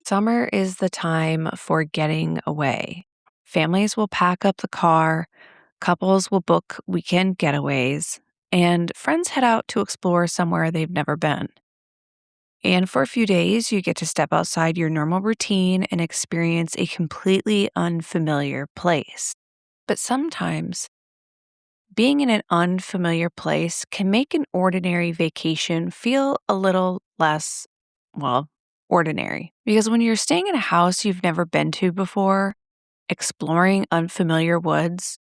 Summer is the time for getting away. Families will pack up the car, couples will book weekend getaways, and friends head out to explore somewhere they've never been. And for a few days, you get to step outside your normal routine and experience a completely unfamiliar place. But sometimes, being in an unfamiliar place can make an ordinary vacation feel a little less, well, ordinary. Because when you're staying in a house you've never been to before, exploring unfamiliar woods,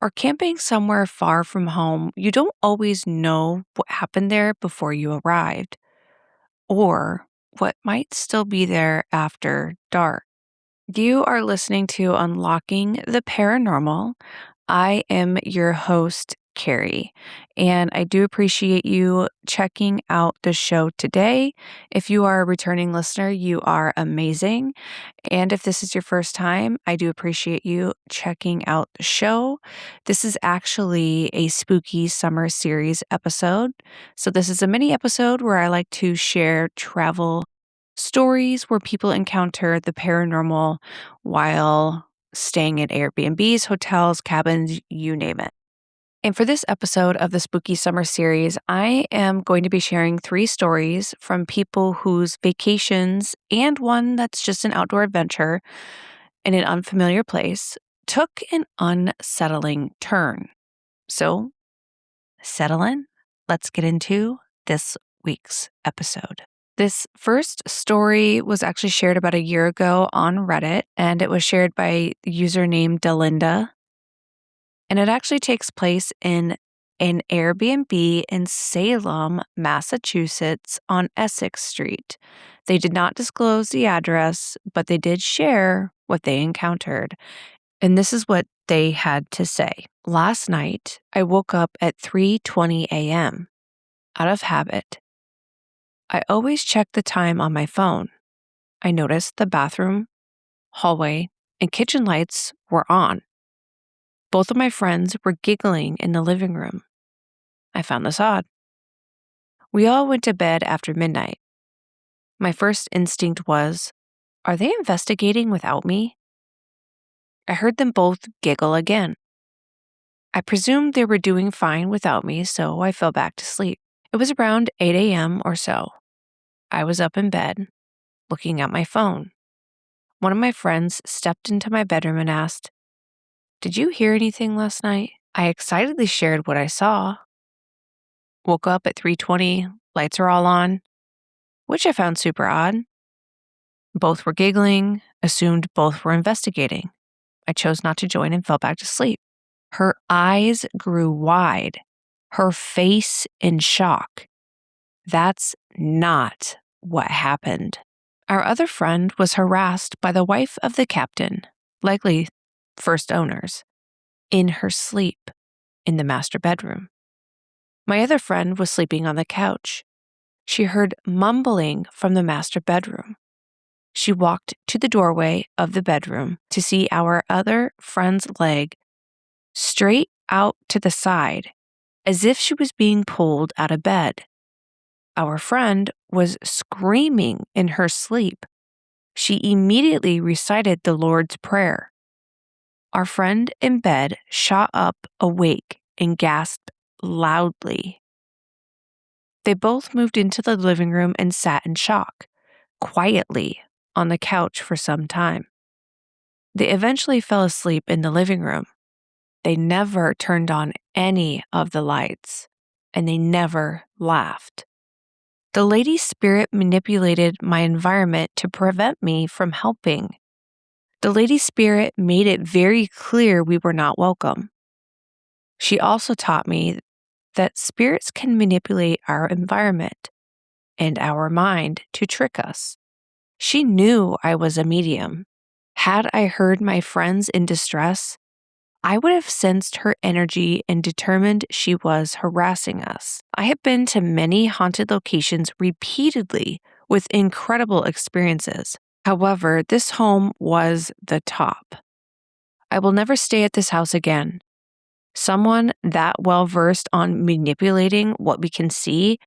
or camping somewhere far from home, you don't always know what happened there before you arrived, or what might still be there after dark. You are listening to Unlocking the Paranormal. I am your host, Carrie, and I do appreciate you checking out the show today. If you are a returning listener, you are amazing. And if this is your first time, I do appreciate you checking out the show. This is actually a spooky summer series episode. So, this is a mini episode where I like to share travel stories where people encounter the paranormal while staying at Airbnbs, hotels, cabins, you name it. And for this episode of the Spooky Summer Series, I am going to be sharing 3 stories from people whose vacations and one that's just an outdoor adventure in an unfamiliar place took an unsettling turn. So, settle in. Let's get into this week's episode. This first story was actually shared about a year ago on Reddit, and it was shared by the username Delinda. And it actually takes place in an Airbnb in Salem, Massachusetts on Essex Street. They did not disclose the address, but they did share what they encountered. And this is what they had to say. Last night, I woke up at 3:20 a.m. out of habit. I always check the time on my phone. I noticed the bathroom, hallway, and kitchen lights were on. Both of my friends were giggling in the living room. I found this odd. We all went to bed after midnight. My first instinct was, are they investigating without me? I heard them both giggle again. I presumed they were doing fine without me, so I fell back to sleep. It was around 8 a.m. or so. I was up in bed, looking at my phone. One of my friends stepped into my bedroom and asked, "Did you hear anything last night?" I excitedly shared what I saw. Woke up at 3:20, lights are all on, which I found super odd. Both were giggling, assumed both were investigating. I chose not to join and fell back to sleep. Her eyes grew wide, her face in shock. That's not what happened. Our other friend was harassed by the wife of the captain, likely first owners, in her sleep in the master bedroom. My other friend was sleeping on the couch. She heard mumbling from the master bedroom. She walked to the doorway of the bedroom to see our other friend's leg straight out to the side, as if she was being pulled out of bed. Our friend was screaming in her sleep. She immediately recited the Lord's Prayer. Our friend in bed shot up awake and gasped loudly. They both moved into the living room and sat in shock, quietly, on the couch for some time. They eventually fell asleep in the living room. They never turned on any of the lights, and they never laughed. The lady spirit manipulated my environment to prevent me from helping. The lady spirit made it very clear we were not welcome. She also taught me that spirits can manipulate our environment and our mind to trick us. She knew I was a medium. Had I heard my friends in distress, I would have sensed her energy and determined she was harassing us. I have been to many haunted locations repeatedly with incredible experiences. However, this home was the top. I will never stay at this house again. Someone that well versed on manipulating what we can see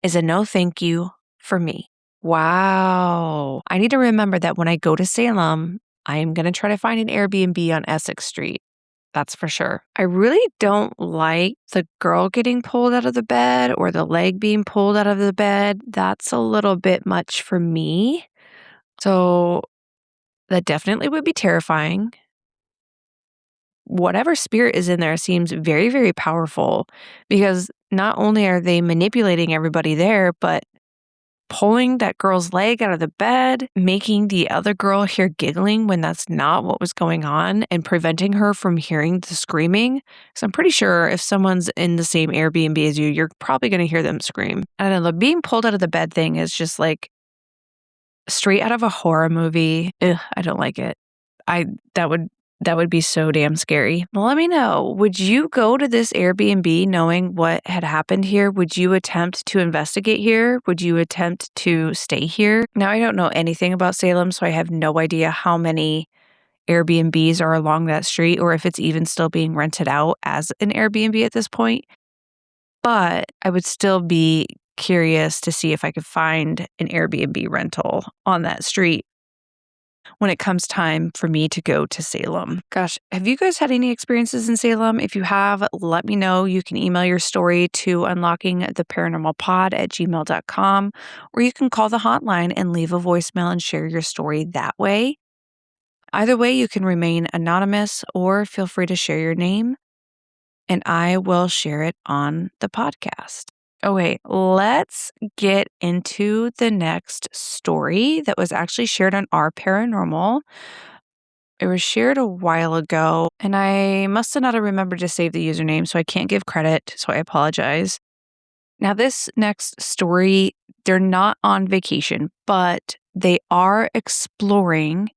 is a no thank you for me. Wow. I need to remember that when I go to Salem, I am going to try to find an Airbnb on Essex Street. That's for sure. I really don't like the girl getting pulled out of the bed or the leg being pulled out of the bed. That's a little bit much for me. So that definitely would be terrifying. Whatever spirit is in there seems very, very powerful because not only are they manipulating everybody there, but pulling that girl's leg out of the bed, making the other girl hear giggling when that's not what was going on, and preventing her from hearing the screaming. So I'm pretty sure if someone's in the same Airbnb as you, you're probably going to hear them scream. I don't know, the being pulled out of the bed thing is just like straight out of a horror movie. Ugh, I don't like it. I that would that would be so damn scary. Well, let me know. Would you go to this Airbnb knowing what had happened here? Would you attempt to investigate here? Would you attempt to stay here? Now, I don't know anything about Salem, so I have no idea how many Airbnbs are along that street or if it's even still being rented out as an Airbnb at this point. But I would still be curious to see if I could find an Airbnb rental on that street when it comes time for me to go to Salem. Gosh, have you guys had any experiences in Salem? If you have, let me know. You can email your story to unlockingtheparanormalpod@gmail.com, or you can call the hotline and leave a voicemail and share your story that way. Either way, you can remain anonymous or feel free to share your name, and I will share it on the podcast. Okay, let's get into the next story that was actually shared on Our Paranormal. It was shared a while ago, and I must have not have remembered to save the username, so I can't give credit, so I apologize. Now, this next story, they're not on vacation, but they are exploring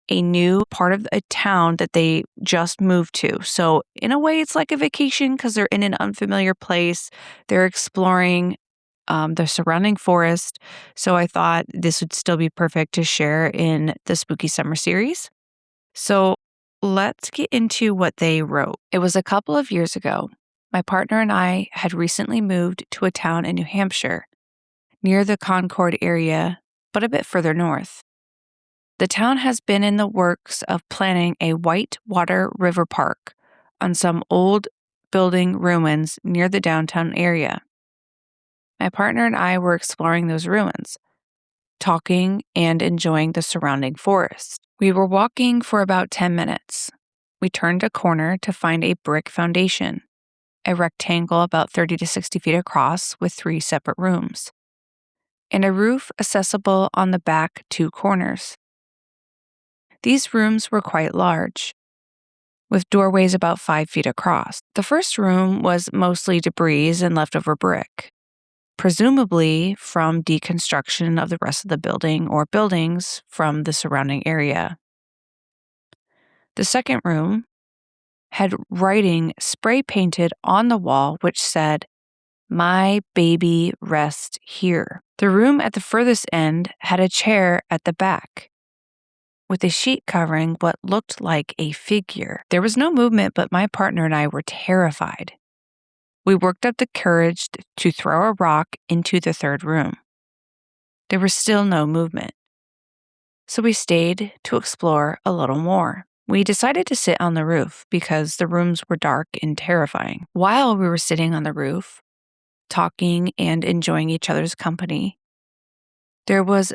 a new part of a town that they just moved to. So, in a way, it's like a vacation because they're in an unfamiliar place. They're exploring the surrounding forest. So, I thought this would still be perfect to share in the Spooky Summer series. So, let's get into what they wrote. It was a couple of years ago. My partner and I had recently moved to a town in New Hampshire, near the Concord area, but a bit further north. The town has been in the works of planning a whitewater river park on some old building ruins near the downtown area. My partner and I were exploring those ruins, talking and enjoying the surrounding forest. We were walking for about 10 minutes. We turned a corner to find a brick foundation, a rectangle about 30 to 60 feet across with 3 separate rooms, and a roof accessible on the back 2 corners. These rooms were quite large, with doorways about 5 feet across. The first room was mostly debris and leftover brick, presumably from deconstruction of the rest of the building or buildings from the surrounding area. The second room had writing spray painted on the wall which said, "My baby rests here." The room at the furthest end had a chair at the back, with a sheet covering what looked like a figure. There was no movement, but my partner and I were terrified. We worked up the courage to throw a rock into the third room. There was still no movement. So we stayed to explore a little more. We decided to sit on the roof because the rooms were dark and terrifying. While we were sitting on the roof, talking and enjoying each other's company, there was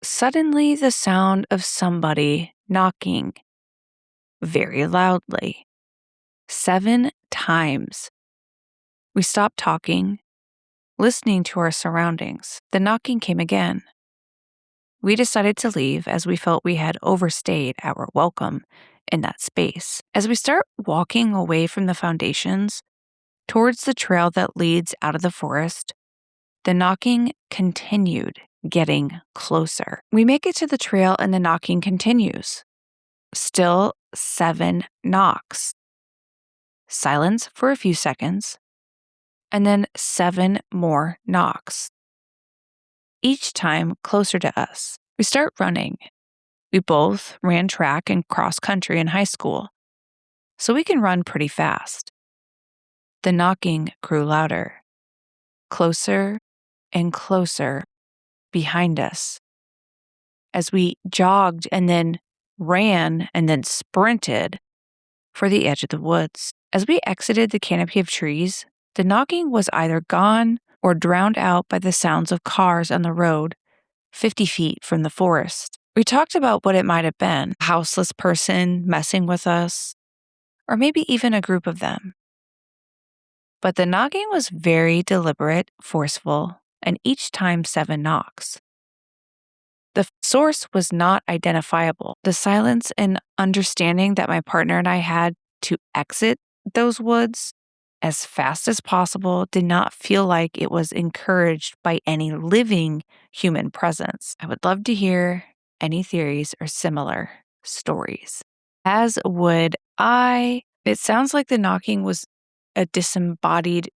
suddenly the sound of somebody knocking very loudly, 7 times. We stopped talking, listening to our surroundings. The knocking came again. We decided to leave as we felt we had overstayed our welcome in that space. As we start walking away from the foundations towards the trail that leads out of the forest, the knocking continued, getting closer. We make it to the trail and the knocking continues. Still 7 knocks. Silence for a few seconds, and then 7 more knocks. Each time closer to us. We start running. We both ran track and cross country in high school, so we can run pretty fast. The knocking grew louder, closer and closer. behind us as we jogged and then ran and then sprinted for the edge of the woods. As we exited the canopy of trees, the knocking was either gone or drowned out by the sounds of cars on the road 50 feet from the forest. We talked about what it might have been, a houseless person messing with us, or maybe even a group of them. But the knocking was very deliberate, forceful, and each time 7 knocks. The source was not identifiable. The silence and understanding that my partner and I had to exit those woods as fast as possible did not feel like it was encouraged by any living human presence. I would love to hear any theories or similar stories. As would I. It sounds like the knocking was a disembodied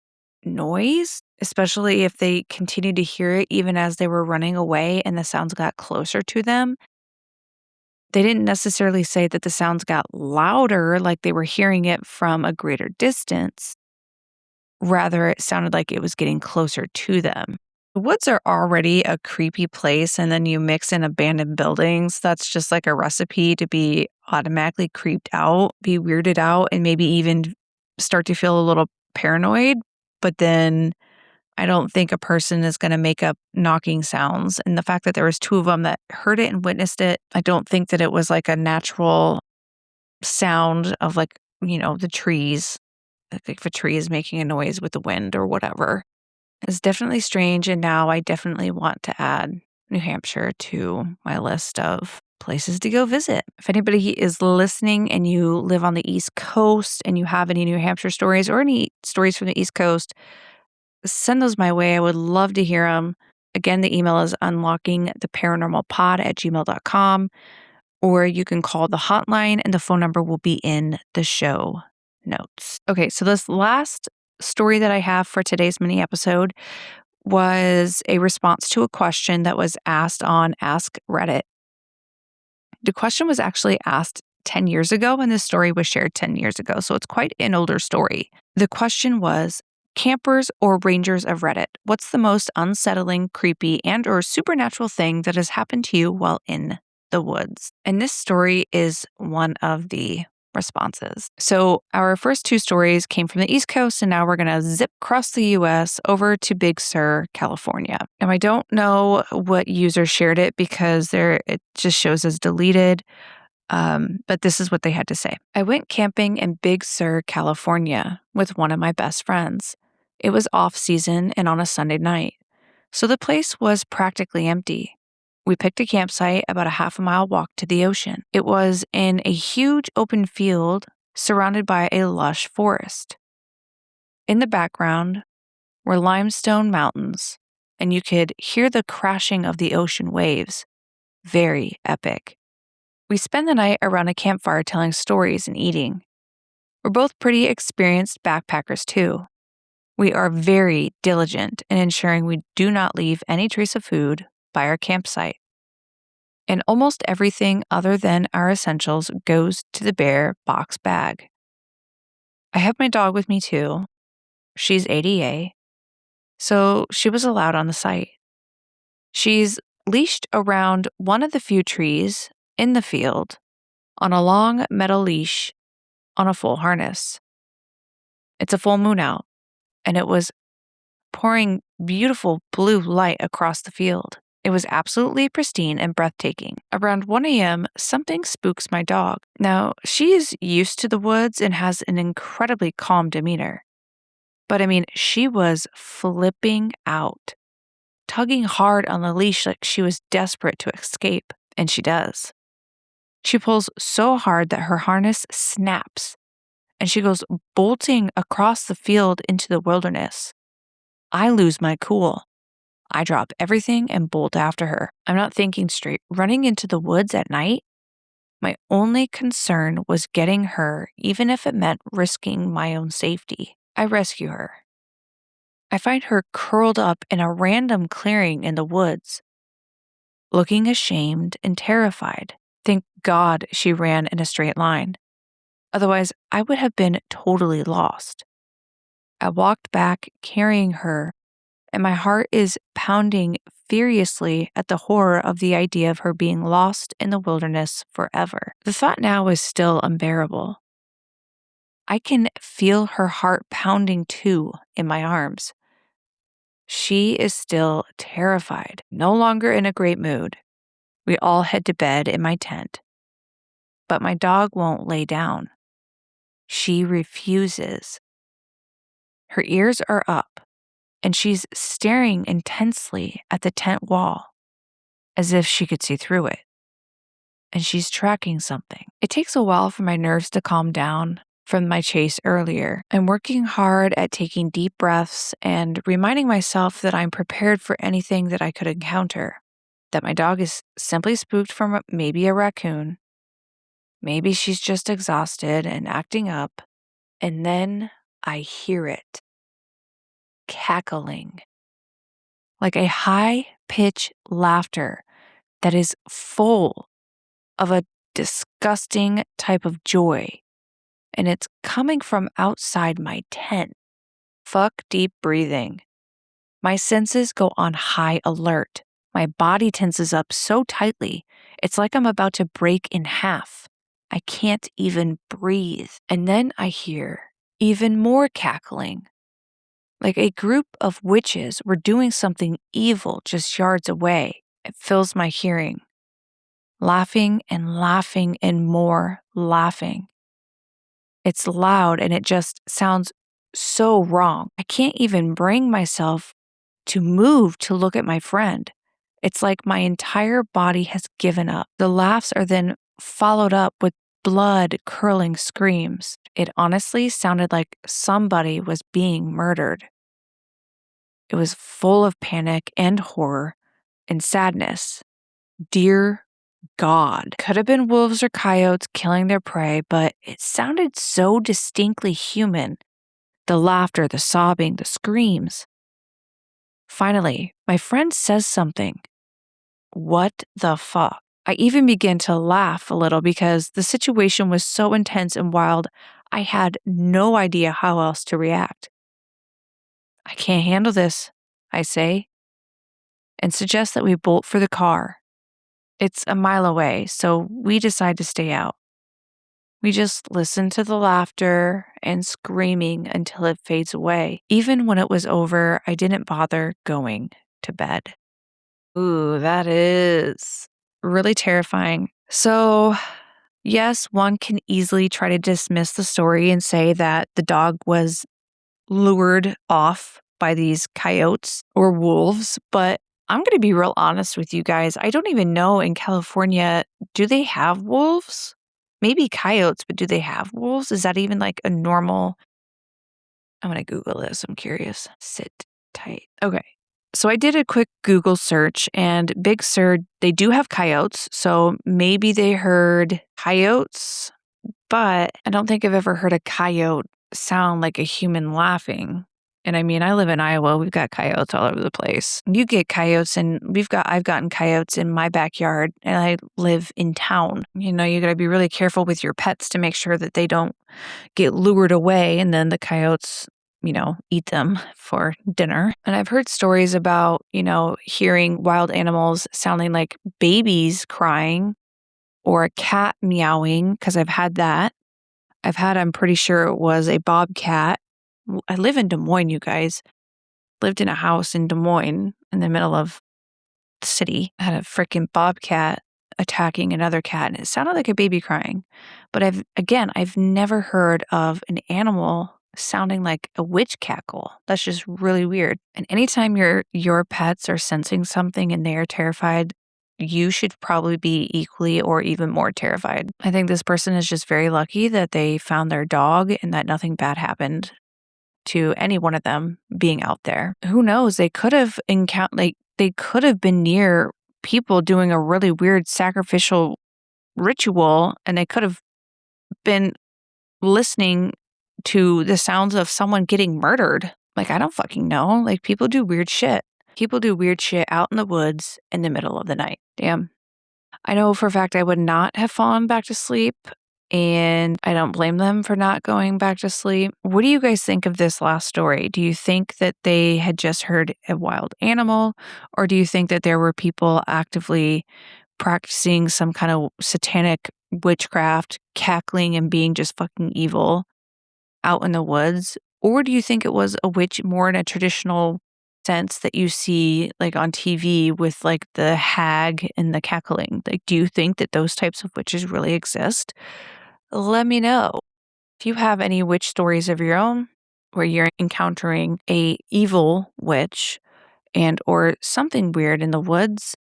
noise, especially if they continued to hear it even as they were running away and the sounds got closer to them. They didn't necessarily say that the sounds got louder, like they were hearing it from a greater distance. Rather, it sounded like it was getting closer to them. The woods are already a creepy place, and then you mix in abandoned buildings. That's just like a recipe to be automatically creeped out, be weirded out, and maybe even start to feel a little paranoid. But then I don't think a person is going to make up knocking sounds. And the fact that there was 2 of them that heard it and witnessed it, I don't think that it was like a natural sound of the trees. Like if a tree is making a noise with the wind or whatever. It's definitely strange. And now I definitely want to add New Hampshire to my list of places to go visit. If anybody is listening and you live on the East Coast and you have any New Hampshire stories or any stories from the East Coast, send those my way. I would love to hear them. Again, the email is unlockingtheparanormalpod@gmail.com, or you can call the hotline and the phone number will be in the show notes. Okay, so this last story that I have for today's mini episode was a response to a question that was asked on Ask Reddit. The question was actually asked 10 years ago, and this story was shared 10 years ago, so it's quite an older story. The question was, campers or rangers of Reddit, what's the most unsettling, creepy, and or supernatural thing that has happened to you while in the woods? And this story is one of the responses. So our first 2 stories came from the East Coast, and now we're going to zip across the US over to Big Sur, California. Now I don't know what user shared it because it just shows as deleted. But this is what they had to say. I went camping in Big Sur, California with one of my best friends. It was off season and on a Sunday night, so the place was practically empty. We picked a campsite about a half a mile walk to the ocean. It was in a huge open field surrounded by a lush forest. In the background were limestone mountains, and you could hear the crashing of the ocean waves. Very epic. We spend the night around a campfire telling stories and eating. We're both pretty experienced backpackers too. We are very diligent in ensuring we do not leave any trace of food by our campsite. And almost everything other than our essentials goes to the bear box bag. I have my dog with me too. She's ADA, so she was allowed on the site. She's leashed around one of the few trees in the field on a long metal leash on a full harness. It's a full moon out, and it was pouring beautiful blue light across the field. It was absolutely pristine and breathtaking. Around 1 a.m., something spooks my dog. Now, she is used to the woods and has an incredibly calm demeanor. But she was flipping out, tugging hard on the leash like she was desperate to escape, and she does. She pulls so hard that her harness snaps, and she goes bolting across the field into the wilderness. I lose my cool. I drop everything and bolt after her. I'm not thinking straight. Running into the woods at night? My only concern was getting her, even if it meant risking my own safety. I rescue her. I find her curled up in a random clearing in the woods, looking ashamed and terrified. Thank God she ran in a straight line. Otherwise, I would have been totally lost. I walked back carrying her and my heart is pounding furiously at the horror of the idea of her being lost in the wilderness forever. The thought now is still unbearable. I can feel her heart pounding too in my arms. She is still terrified, no longer in a great mood. We all head to bed in my tent. But my dog won't lay down. She refuses. Her ears are up, and she's staring intensely at the tent wall, as if she could see through it. And she's tracking something. It takes a while for my nerves to calm down from my chase earlier. I'm working hard at taking deep breaths and reminding myself that I'm prepared for anything that I could encounter, that my dog is simply spooked from maybe a raccoon. Maybe she's just exhausted and acting up. And then I hear it. Cackling. Like a high-pitched laughter that is full of a disgusting type of joy. And it's coming from outside my tent. Fuck deep breathing. My senses go on high alert. My body tenses up so tightly, it's like I'm about to break in half. I can't even breathe. And then I hear even more cackling. Like a group of witches were doing something evil just yards away. It fills my hearing. Laughing and laughing and more laughing. It's loud and it just sounds so wrong. I can't even bring myself to move to look at my friend. It's like my entire body has given up. The laughs are then followed up with blood-curdling screams. It honestly sounded like somebody was being murdered. It was full of panic and horror and sadness. Dear God. Could have been wolves or coyotes killing their prey, but it sounded so distinctly human. The laughter, the sobbing, the screams. Finally, my friend says something. What the fuck? I even began to laugh a little because the situation was so intense and wild, I had no idea how else to react. I can't handle this, I say, and suggest that we bolt for the car. It's a mile away, so we decide to stay out. We just listen to the laughter and screaming until it fades away. Even when it was over, I didn't bother going to bed. Ooh, that is really terrifying. So, yes, one can easily try to dismiss the story and say that the dog was lured off by these coyotes or wolves, but I'm going to be real honest with you guys. I don't even know in California, do they have wolves? Maybe coyotes, but do they have wolves? Is that even like a normal? I'm going to Google this. I'm curious. Sit tight. Okay. So I did a quick Google search and Big Sur, they do have coyotes. So maybe they heard coyotes, but I don't think I've ever heard a coyote sound like a human laughing. And I mean, I live in Iowa. We've got coyotes all over the place. You get coyotes and I've gotten coyotes in my backyard and I live in town. You know, you got to be really careful with your pets to make sure that they don't get lured away and then the coyotes, eat them for dinner. And I've heard stories about, hearing wild animals sounding like babies crying or a cat meowing, because I've had that. I'm pretty sure it was a bobcat. I live in Des Moines, you guys. Lived in a house in Des Moines in the middle of the city. I had a freaking bobcat attacking another cat, and it sounded like a baby crying. But I've never heard of an animal sounding like a witch cackle. That's just really weird. And anytime your pets are sensing something and they are terrified, you should probably be equally or even more terrified. I think this person is just very lucky that they found their dog and that nothing bad happened to any one of them being out there. Who knows? They could have they could have been near people doing a really weird sacrificial ritual, and they could have been listening to the sounds of someone getting murdered. Like, I don't fucking know. Like, people do weird shit. People do weird shit out in the woods in the middle of the night. Damn. I know for a fact I would not have fallen back to sleep and I don't blame them for not going back to sleep. What do you guys think of this last story? Do you think that they had just heard a wild animal, or do you think that there were people actively practicing some kind of satanic witchcraft, cackling and being just fucking evil out in the woods? Or do you think it was a witch more in a traditional sense that you see like on TV with like the hag and the cackling? Like, do you think that those types of witches really exist? Let me know. If you have any witch stories of your own where you're encountering a evil witch and or something weird in the woods,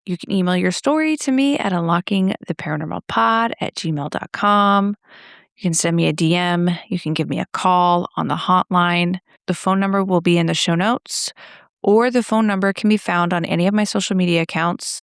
you can email your story to me at unlockingtheparanormalpod@gmail.com. You can send me a DM. You can give me a call on the hotline. The phone number will be in the show notes, or the phone number can be found on any of my social media accounts.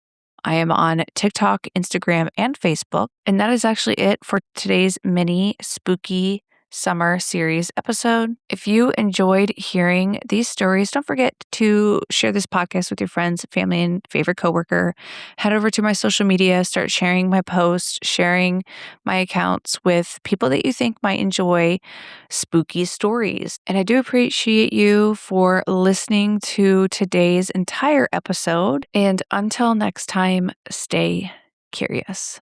I am on TikTok, Instagram, and Facebook. And that is actually it for today's mini spooky summer series episode. If you enjoyed hearing these stories, don't forget to share this podcast with your friends, family, and favorite coworker. Head over to my social media, start sharing my posts, sharing my accounts with people that you think might enjoy spooky stories. And I do appreciate you for listening to today's entire episode. And until next time, stay curious.